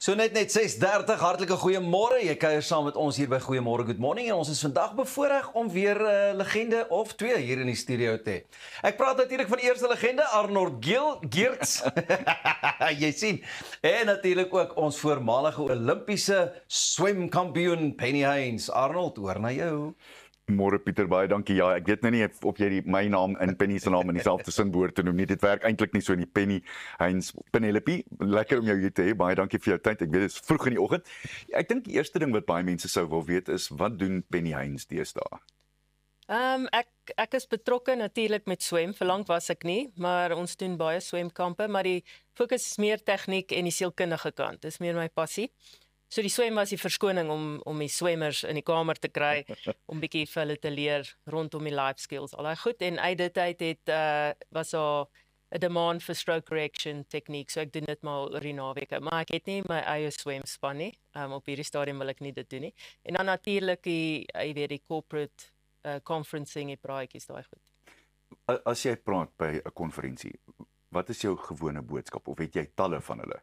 So net 6:30, hartlike goeiemôre. Jy kuier saam met ons hier by Goeiemôre Good Morning en ons is vandag bevoorreg om weer 'n legende of twee hier in die studio te hê. Ek praat natuurlik van die eerste legende, Arnold Geerts. Jy sien. En natuurlik ook ons voormalige Olimpiese swemkampioen Penny Heinz. Arnold, hoor na jou. Môre Pieter, baie dankie. Ja, ek weet nou nie of jy my naam en Penny se naam in dieselfde sin behoort te noem nie. Dit werk eintlik nie so nie. Penny Heinz, Penelope, lekker om jou hier te hê. Baie dankie vir jou tyd. Ek weet dit is vroeg in die oggend. Ek dink die eerste ding wat baie mense sou wil weet is, wat doen Penny Heinz deesdae? Ek is betrokke natuurlik met swem. Verlang was ek nie, maar ons doen baie swemkampe, maar die fokus is meer tegniek en die sielkundige kant. Dis meer my passie. So die swem was die verskoning om die swemmers in die kamer te kry, om bietjie vir hulle te leer rondom die life skills. Al daai goed, en uit dit uit was daar 'n demand vir stroke correction tegniek, so ek doen dit maar oor die naweke. Maar ek het nie my eie swemspan nie. Op hierdie stadium wil ek nie dit doen nie. En dan natuurlik die corporate conferencing, die praatjies, daai goed. As jy praat by 'n konferensie, wat is jou gewone boodskap of het jy talle van hulle?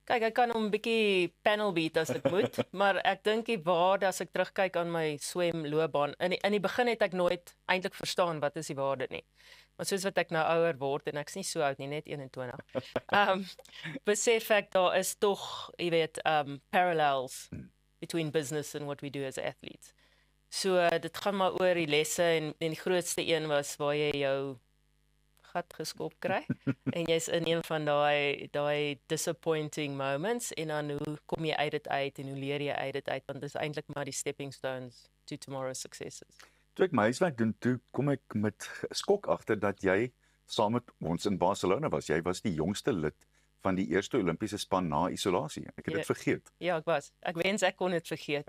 Kyk, ek kan hom 'n bietjie panel beat as ek moet, maar ek dink die waarde as ek terugkyk aan my swemloopbaan, in die begin het ek nooit eintlik verstaan wat is die waarde nie. Maar soos wat ek nou ouer word en ek's nie so oud nie, net 21. Besef ek daar is tog, jy weet, parallels between business and what we do as athletes. So dit gaan maar oor die lesse en die grootste een was waar jy jou gat geskop kry en jy's in een van daai disappointing moments en dan hoe kom jy uit dit uit en hoe leer jy uit dit uit, want dit is eintlik maar die stepping stones to tomorrow's successes. Toe ek my huiswerk doen, toe kom ek met skok agter dat jy saam met ons in Barcelona was. Jy was die jongste lid van die eerste Olimpiese span na isolasie. Ek het dit vergeet. Ja, ek was. Ek wens ek kon dit vergeet.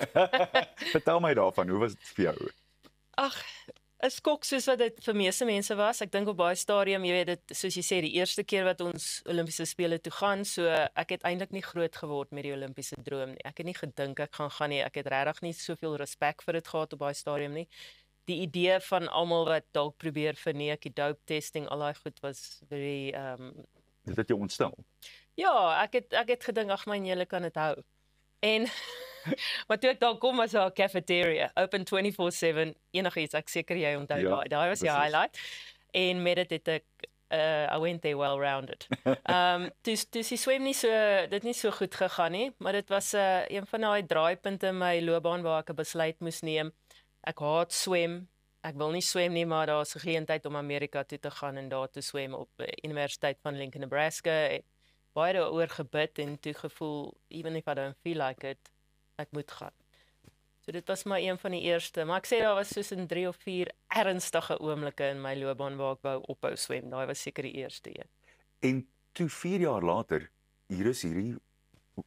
Vertel my daarvan, hoe was dit vir jou? Ag, 'n skok soos wat dit vir meeste mense was. Ek dink op baie stadium, jy weet dit, soos jy sê, die eerste keer wat ons Olimpiese spele toe gaan, so ek het eintlik nie groot geword met die Olimpiese droom nie. Ek het nie gedink ek gaan nie. Ek het regtig nie soveel respek vir dit gehad op baie stadium nie. Die idee van almal wat dalk probeer verneek, die dope testing, al daai goed was very Dit het jou ontstel? Ja, ek het gedink, ag man, julle kan dit hou. En maar toe ek daar kom was daar 'n cafeteria, open 24/7, enigiets, ek seker jy onthou daai was die highlight. En met dit het ek I went there well rounded. Dus die swem dit nie so goed gegaan nie, maar dit was een van daai draaipunte in my loopbaan waar ek 'n besluit moes neem. Ek haat swem. Ek wil nie swem nie, maar daar's 'n geleentheid om Amerika toe te gaan en daar te swem op Universiteit van Lincoln, Nebraska. Baie daaroor gebid en toe gevoel, even if I don't feel like it, ek moet gaan. So dit was maar een van die eerste, maar ek sê daar was soos 3 of 4 ernstige oomblikke in my loopbaan waar ek wou ophou swem. Daai was seker die eerste een. En toe 4 jaar later, hier is hierdie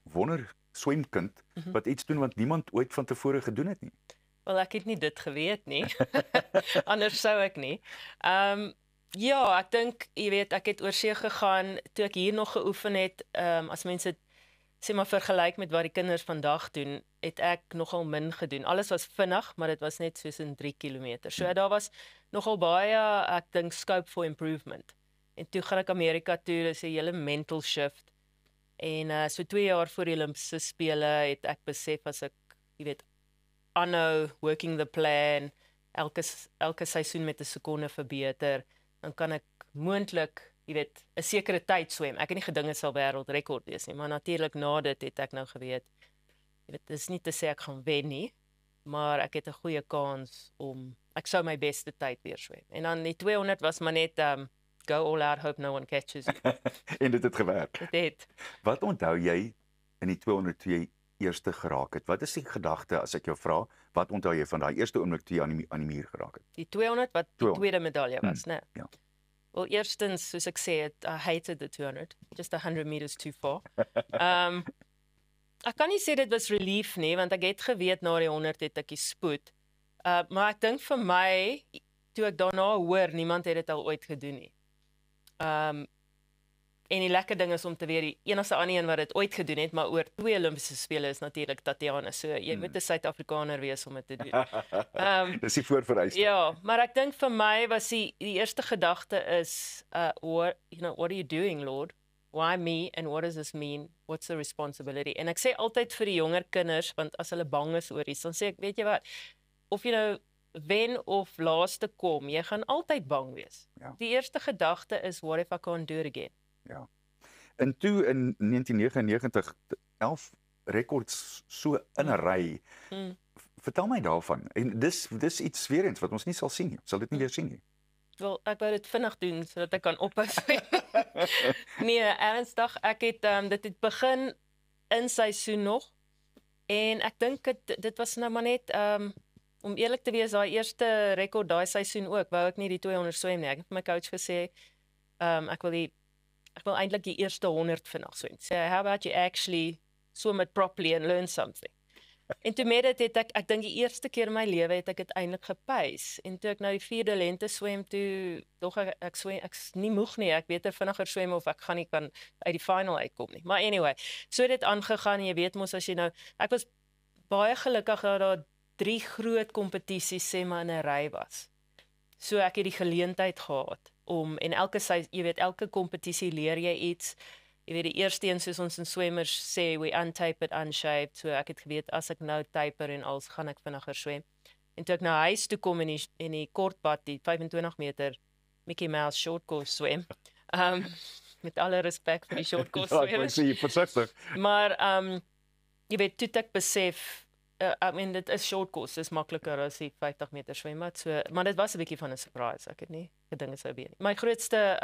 wonder swemkind wat iets doen wat niemand ooit van tevore gedoen het nie. Wel, ek het nie dit geweet nie. Anders sou ek nie. Ja, ek dink, jy weet, ek het oorsee gegaan toe ek hier nog geoefen het. As mense sê maar vergelyk met wat die kinders vandag doen, het ek nogal min gedoen. Alles was vinnig, maar dit was net soos in 3 kilometer. So daar was nogal baie, ek dink, scope for improvement. En toe gaan ek Amerika toe, dis 'n hele mental shift. En so 2 jaar voor die Olimpiese spele het ek besef as ek, jy weet, aanhou working the plan, elke seisoen met 'n sekonde verbeter, dan kan ek moontlik, jy weet, 'n sekere tyd swem. Ek het nie gedink dit sal wêreldrekord wees nie, maar natuurlik na dit het ek nou geweet, jy weet, dis nie te sê ek gaan wen nie, maar ek het 'n goeie kans om, ek sou my beste tyd weer swem. En dan die 200 was maar net go all out, hope no one catches you. En dit het gewerk. Dit het. Wat onthou jy in die 200 toe jy eerste geraak het? Wat is die gedagte as ek jou vra, wat onthou jy van daai eerste oomblik toe jy aan die muur geraak het? Die 200 wat die tweede medalje was, né? Ja. Wel, eerstens, soos ek sê, I hated the 200, just 100 meters too far. Ek kan nie sê dit was relief nie, want ek het geweet na die 100 het ek die spoed. Maar ek dink vir my, toe ek daarna hoor, niemand het dit al ooit gedoen nie. En die lekker ding is om te weet, die enigste ander een wat dit ooit gedoen het, maar oor 2 Olimpiese spele is natuurlik Tatiana. So jy moet 'n Suid-Afrikaner wees om dit te doen. Dis die voorvereiste. Ja, maar ek dink vir my was die eerste gedagte is, what are you doing, Lord? Why me and what does this mean? What's the responsibility? En ek sê altyd vir die jonger kinders, want as hulle bang is oor iets, dan sê ek, weet jy wat, of jy nou wen of laaste kom, jy gaan altyd bang wees. Ja. Die eerste gedagte is, what if I can't do it again? Ja. En toe in 1999 11 rekords so in 'n ry. Vertel my daarvan. En dis iets weer eens wat ons nie sal sien nie. Sal dit nie weer sien nie. Wel, ek wou dit vinnig doen sodat ek kan ophou swem. Nee, ernstig, ek het dit het begin in seisoen nog en ek dink dit was nou maar net om eerlik te wees, daai eerste rekord daai seisoen ook, wou ek nie die 200 swem nie. Ek het vir my coach gesê ek wil eintlik die eerste 100 vinnig swem. So how about you actually swim it properly and learn something? En toe met dit het ek dink die eerste keer in my lewe het ek dit eintlik gepace. En toe ek nou die 4de lente swem, toe dog ek swem, ek's nie moeg nie. Ek beter vinniger swem of ek gaan nie kan uit die final uitkom nie. Maar anyway, so het dit aangegaan. Jy weet mos as jy nou, ek was baie gelukkig dat daar 3 groot kompetisies sê maar in 'n ry was. So ek het die geleentheid gehad om en elke kompetisie leer jy iets. Jy weet die eerste een soos ons in swemmers sê, we untapered, unshaped, so ek het geweet as ek nou taper en als gaan ek vinniger swem. En toe ek na huis toe kom in die kortpad, die 25 meter Mickey Mouse short course swem, met alle respek vir die short course swemmers. Ja, ek sê versigtig. Maar jy weet, toe ek besef, I mean, dit is short course, dis makliker as die 50 meter swembad, so, maar dit was 'n bietjie van 'n surprise, ek het nie gedink dit sou wees nie. My grootste,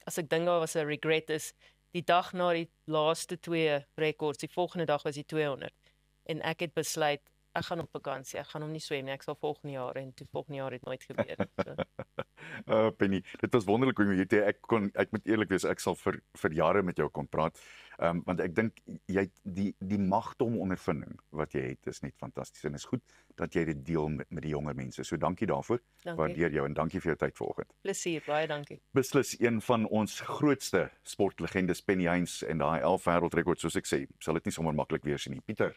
as ek dink daar was 'n regret is, die dag na die laaste 2 rekords, die volgende dag was die 200. En ek het besluit, ek gaan op vakansie, ek gaan hom nie swem nie, ek sal volgende jaar, en toe volgende jaar het nooit gebeur. So. Penny, dit was wonderlik om jou te ek moet eerlik wees, ek sal vir jare met jou kon praat. Want ek dink jy die magdom ondervinding wat jy het is net fantasties en is goed dat jy dit deel met die jonger mense. So dankie daarvoor. Dankie. Waardeer jou en dankie vir jou tyd vanoggend. Plesier, baie dankie. Beslis een van ons grootste sportlegendes Penny Heinz en daai 11 wêreldrekord soos ek sê, sal dit nie sommer maklik wees nie. Pieter.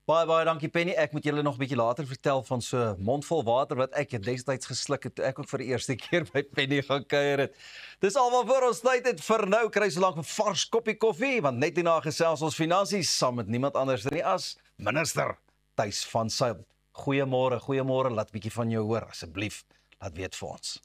Baie dankie Penny. Ek moet julle nog 'n bietjie later vertel van so 'n mondvol water wat ek destyds gesluk het toe ek ook vir die eerste keer by Penny gaan kuier het. Dis alwaar vir ons tyd het vir nou kry so lank 'n vars koppie koffie want net hierna gesels ons finansies saam met niemand anders nie as minister Thys van Sail. Goeiemôre, laat 'n bietjie van jou hoor asseblief. Laat weet vir ons.